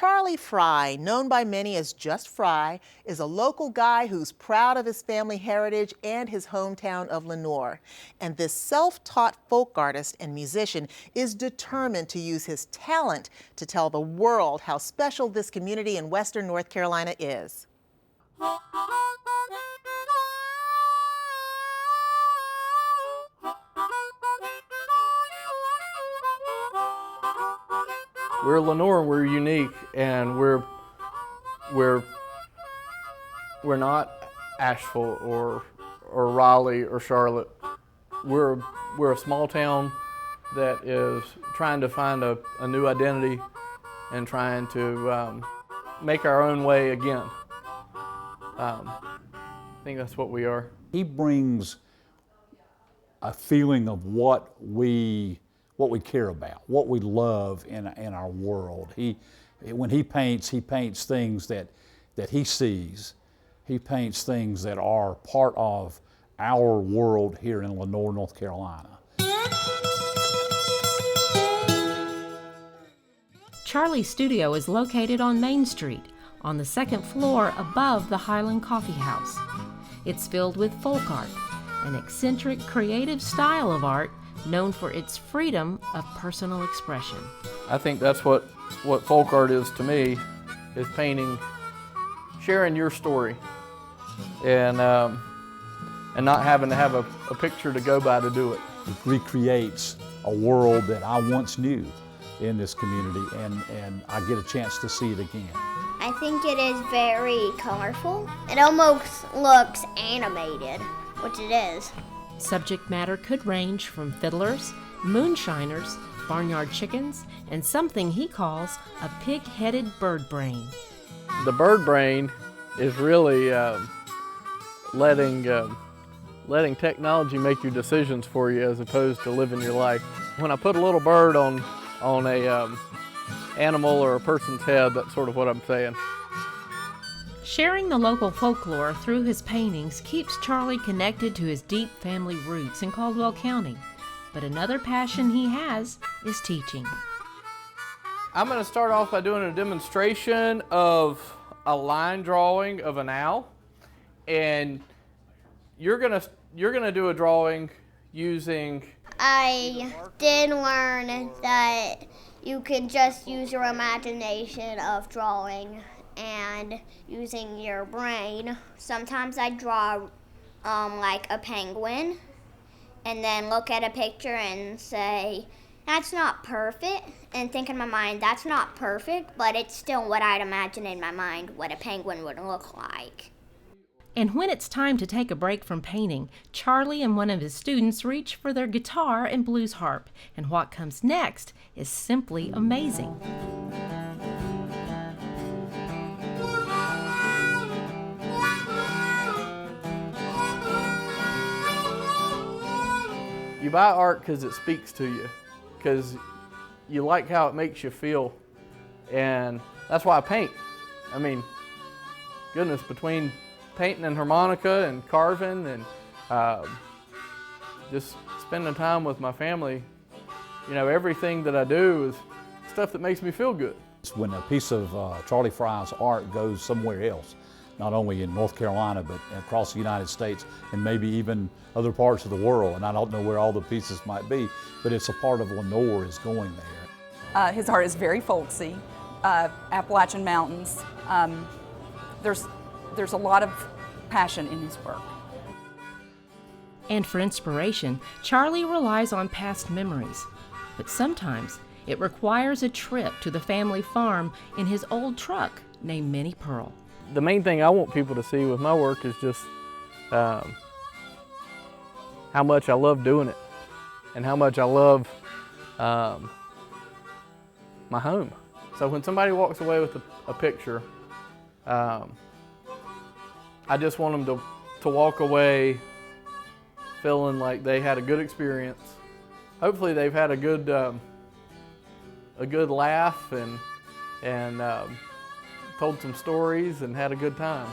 Charlie Fry, known by many as just Fry, is a local guy who's proud of his family heritage and his hometown of Lenoir. And this self-taught folk artist and musician is determined to use his talent to tell the world how special this community in western North Carolina is. We're Lenoir, we're unique, and we're not Asheville or Raleigh or Charlotte. We're a small town that is trying to find a new identity and trying to make our own way again. I think that's what we are. He brings a feeling of what we care about, what we love in our world. When he paints things that he sees. He paints things that are part of our world here in Lenoir, North Carolina. Charlie's studio is located on Main Street, on the second floor above the Highland Coffee House. It's filled with folk art, an eccentric, creative style of art known for its freedom of personal expression. I think that's what folk art is to me, is painting, sharing your story, and not having to have a picture to go by to do it. It recreates a world that I once knew in this community, and I get a chance to see it again. I think it is very colorful. It almost looks animated, which it is. Subject matter could range from fiddlers, moonshiners, barnyard chickens, and something he calls a pig-headed bird brain. The bird brain is really letting technology make your decisions for you as opposed to living your life. When I put a little bird on a animal or a person's head, that's sort of what I'm saying. Sharing the local folklore through his paintings keeps Charlie connected to his deep family roots in Caldwell County. But another passion he has is teaching. I'm going to start off by doing a demonstration of a line drawing of an owl, and you're going to do a drawing using... I did learn that you can just use your imagination of drawing and using your brain. Sometimes I draw like a penguin and then look at a picture and say, that's not perfect, and think in my mind, that's not perfect, but it's still what I'd imagine in my mind what a penguin would look like. And when it's time to take a break from painting, Charlie and one of his students reach for their guitar and blues harp, and what comes next is simply amazing. You buy art because it speaks to you, because you like how it makes you feel, and that's why I paint. I mean, goodness, between painting and harmonica and carving and just spending time with my family, you know, everything that I do is stuff that makes me feel good. When a piece of Charlie Fry's art goes somewhere else, not only in North Carolina, but across the United States and maybe even other parts of the world, and I don't know where all the pieces might be, but it's a part of Lenoir is going there. His art is very folksy, Appalachian Mountains. There's a lot of passion in his work. And for inspiration, Charlie relies on past memories, but sometimes it requires a trip to the family farm in his old truck named Minnie Pearl. The main thing I want people to see with my work is just how much I love doing it and how much I love my home. So when somebody walks away with a picture, I just want them to walk away feeling like they had a good experience. Hopefully they've had a good laugh and told some stories and had a good time.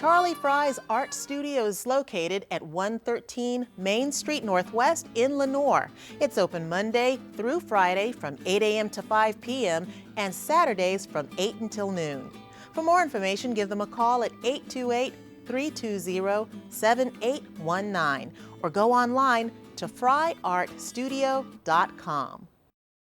Charlie Fry's Art Studio is located at 113 Main Street Northwest in Lenoir. It's open Monday through Friday from 8 a.m. to 5 p.m. and Saturdays from 8 until noon. For more information, give them a call at 828-320-7819 or go online to fryartstudio.com.